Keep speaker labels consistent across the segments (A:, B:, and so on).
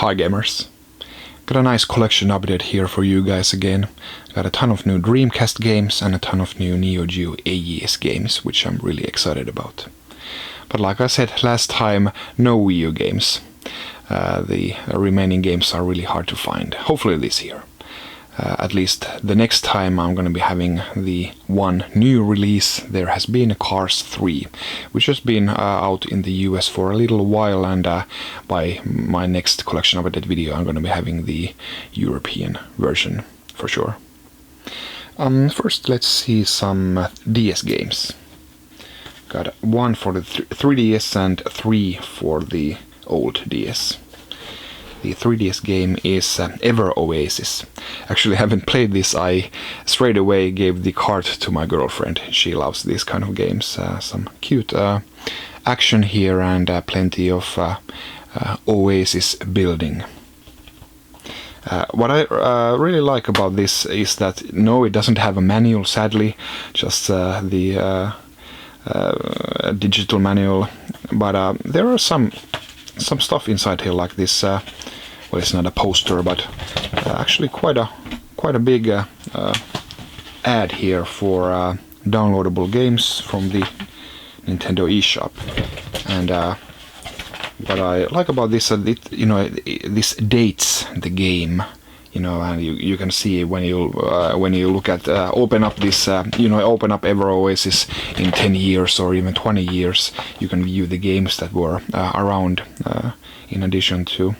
A: Hi gamers. Got a nice collection update here for you guys again. Got a ton of new Dreamcast games and a ton of new Neo-Geo AES games, which I'm really excited about. But like I said last time, no Wii U games. The remaining games are really hard to find, hopefully this year. At least the next time I'm going to be having the one new release. There has been Cars 3, which has been out in the US for a little while, and by my next collection update video I'm going to be having the European version for sure. First let's see some DS games. Got one for the 3DS and 3 for the old DS. The 3DS game is Ever Oasis. Actually, I haven't played this. I straight away gave the card to my girlfriend. She loves these kind of games. Some cute action here and plenty of Oasis building. What I really like about this is that no, it doesn't have a manual, sadly, just the digital manual. But there are some stuff inside here, like this. Well, it's not a poster, but actually quite a big ad here for downloadable games from the Nintendo eShop. And what I like about this, this dates the game. And you can see when you look at open up this open up Ever Oasis in 10 years or even 20 years, you can view the games that were around in addition to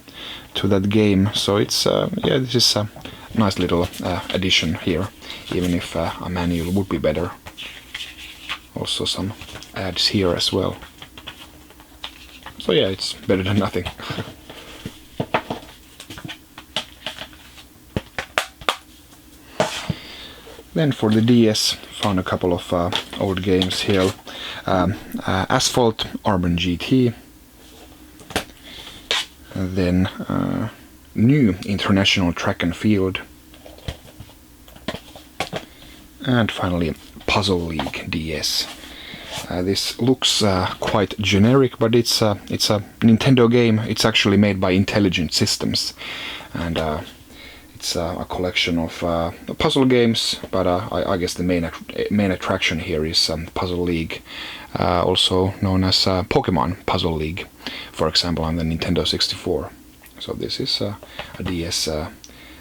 A: that game. So it's this is a nice little addition here, even if a manual would be better. Also some ads here as well. So yeah, it's better than nothing. Then for the DS, found a couple of old games here. Asphalt, Urban GT. Then new International Track and Field. And finally Puzzle League DS. This looks quite generic, but it's a Nintendo game. It's actually made by Intelligent Systems. And it's a collection of puzzle games, but I guess the main attraction here is Puzzle League, also known as Pokemon Puzzle League, for example, on the Nintendo 64. So this is a DS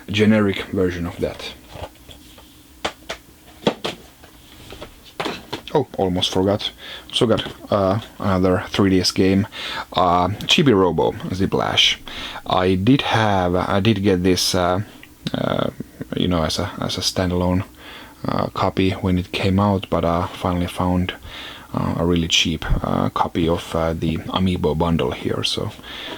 A: generic version of that. Oh, almost forgot. So got another 3DS game, Chibi-Robo Ziplash. I did get this as a standalone copy when it came out, but finally found a really cheap copy of the Amiibo bundle here. So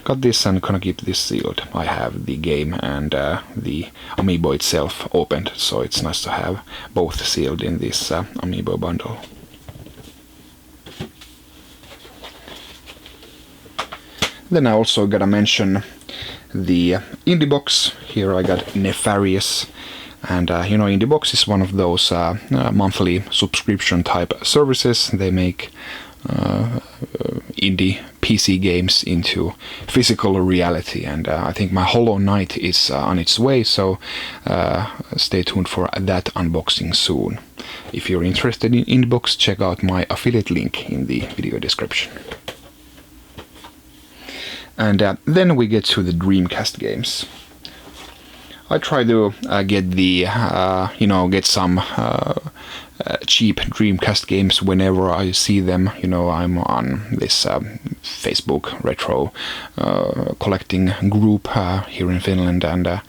A: got this and gonna keep this sealed. I have the game and the Amiibo itself opened, so it's nice to have both sealed in this Amiibo bundle. Then I also gotta mention the Indie Box. Here I got Nefarious, and Indie Box is one of those monthly subscription type services. They make indie PC games into physical reality, and I think my Hollow Knight is on its way, so stay tuned for that unboxing soon. If you're interested in Indie Box, check out my affiliate link in the video description. And then we get to the Dreamcast games. I try to get the, get some cheap Dreamcast games whenever I see them. I'm on this Facebook retro collecting group here in Finland, and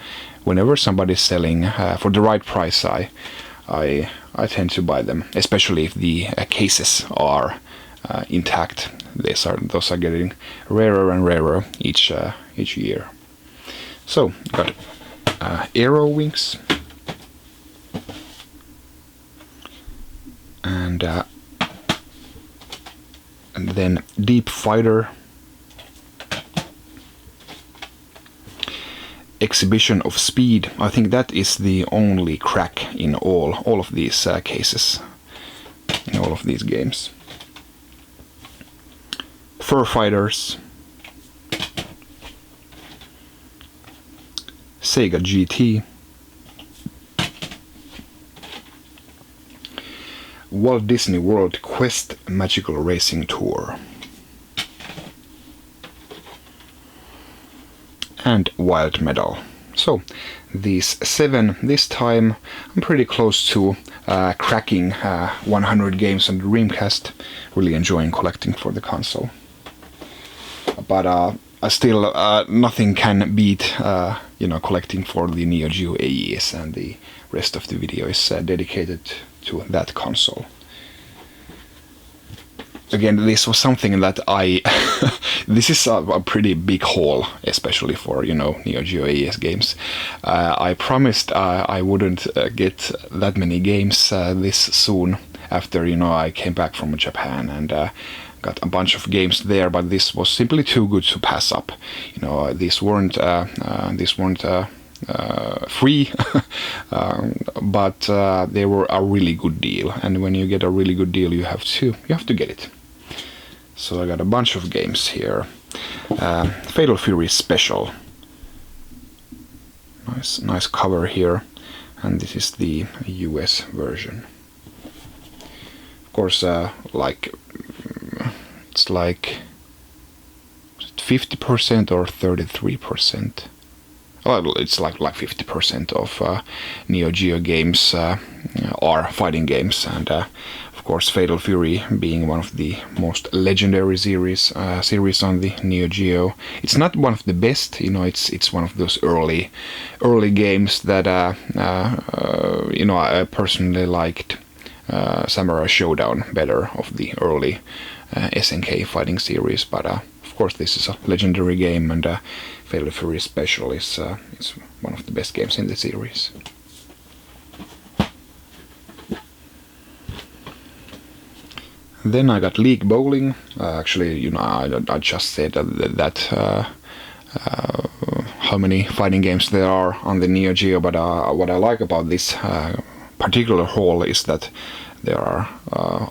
A: whenever somebody's selling for the right price, I tend to buy them, especially if the cases are intact. Those are getting rarer and rarer each year. So got Aero Wings and then Deep Fighter, Exhibition of Speed. I think that is the only crack in all of these cases, in all of these games. Fur Fighters, Sega GT, Walt Disney World Quest Magical Racing Tour, and Wild Medal. So these 7 this time. I'm pretty close to cracking 100 games on the Dreamcast. Really enjoying collecting for the console. But still nothing can beat collecting for the Neo-Geo AES, and the rest of the video is dedicated to that console. Again, this was something that this is a pretty big haul, especially for, Neo-Geo AES games. I promised I wouldn't get that many games this soon after, I came back from Japan and got a bunch of games there, but this was simply too good to pass up. These weren't free, but they were a really good deal, and when you get a really good deal, you have to get it. So I got a bunch of games here. Fatal Fury Special. Nice cover here, and this is the US version. Of course, it's like 50% or 33%. Well, it's like 50% of Neo Geo games are fighting games, and of course Fatal Fury being one of the most legendary series on the Neo Geo. It's not one of the best, it's one of those early games that I personally liked Samurai Showdown better, of the early SNK fighting series, but of course this is a legendary game, and Fatal Fury Special is one of the best games in the series. Then I got League Bowling. Actually, I just said that how many fighting games there are on the Neo Geo, but what I like about this particular haul is that there are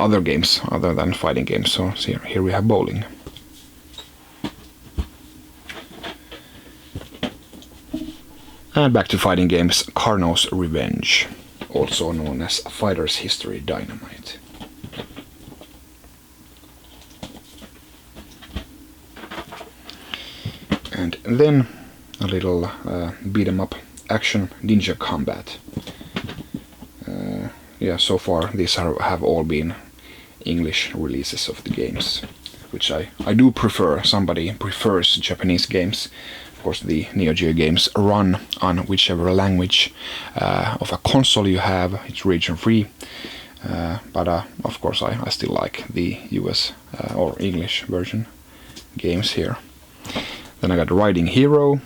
A: other games other than fighting games. So here we have bowling. And back to fighting games, Carno's Revenge, also known as Fighter's History Dynamite. And then a little beat 'em up action, Ninja Combat. So far these have all been English releases of the games, which I do prefer. Somebody prefers Japanese games. Of course, the Neo Geo games run on whichever language of a console you have. It's region free, but of course I still like the US or English version games here. Then I got Riding Hero,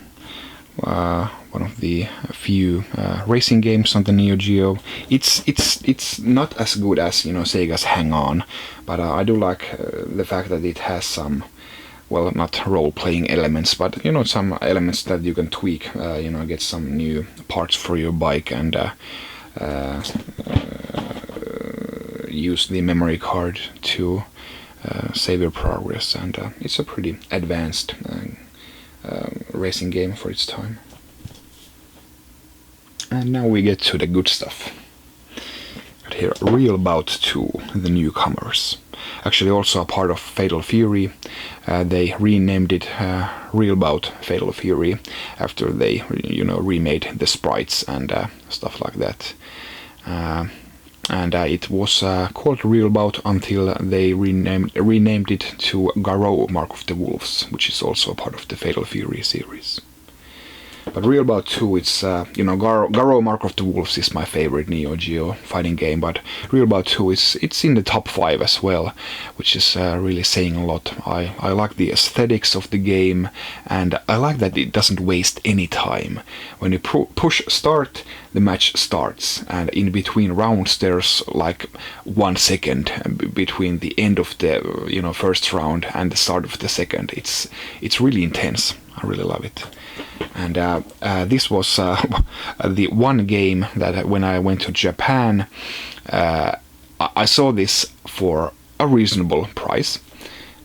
A: one of the few racing games on the Neo Geo. It's not as good as Sega's Hang On, but I do like the fact that it has some, well, not role-playing elements, but some elements that you can tweak. Get some new parts for your bike and use the memory card to save your progress, and it's a pretty advanced racing game for its time. And now we get to the good stuff. Got here Real Bout 2, The Newcomers. Actually also a part of Fatal Fury. They renamed it Real Bout Fatal Fury after they remade the sprites and stuff like that. And it was called Real Bout until they renamed it to Garou Mark of the Wolves, which is also part of the Fatal Fury series. But Real Bout 2, it's, Garou Mark of the Wolves is my favorite Neo Geo fighting game, but Real Bout 2, it's in the top 5 as well, which is really saying a lot. I like the aesthetics of the game, and I like that it doesn't waste any time. When you push start, the match starts, and in between rounds there's like 1 second between the end of the first round and the start of the second. It's really intense. I really love it. And this was the one game that when I went to Japan, I saw this for a reasonable price.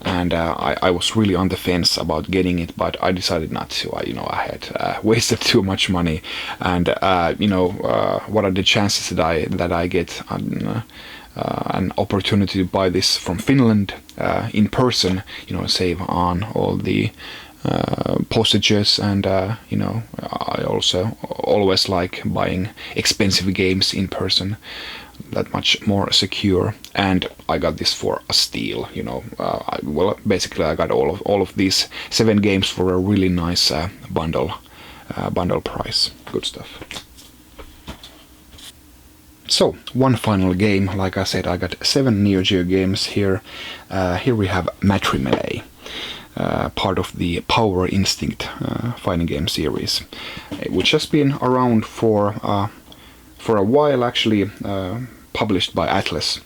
A: and I was really on the fence about getting it, but I decided not to. I had wasted too much money, and what are the chances that I get an opportunity to buy this from Finland in person? Save on all the postages, and I also always like buying expensive games in person, that much more secure. And I got this for a steal. Basically I got all of these 7 games for a really nice bundle price. Good stuff. So, one final game. Like I said, I got 7 Neo Geo games here. Here we have Matrimony, part of the Power Instinct fighting game series, which has been around for a while, actually, published by Atlas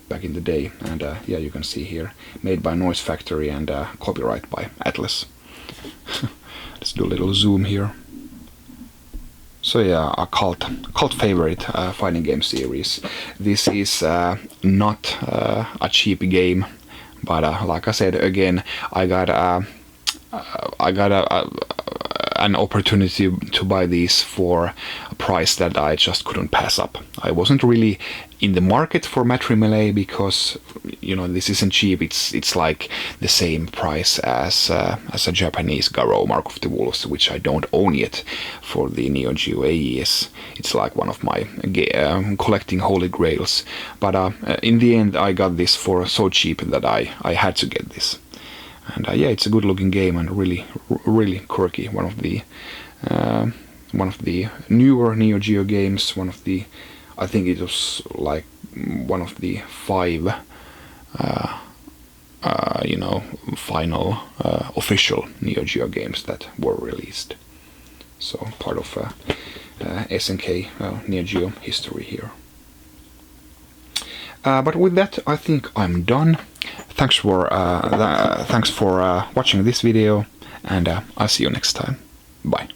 A: back in the day. And yeah, you can see here, made by Noise Factory and copyright by Atlas. Let's do a little zoom here. So yeah, a cult favorite fighting game series. This is not a cheap game, but like I said again, I got an opportunity to buy these for a price that I just couldn't pass up. I wasn't really in the market for Matrimony because this isn't cheap. It's like the same price as a Japanese Garo Mark of the Wolves, which I don't own yet, for the Neo Geo AES. It's like one of my collecting holy grails. But in the end, I got this for so cheap that I had to get this. And yeah, it's a good looking game and really quirky. One of the newer Neo Geo games. I think it was like one of the 5 final official Neo Geo games that were released. So part of SNK Neo Geo history here. But with that, I think I'm done. Thanks for watching this video, and I'll see you next time. Bye.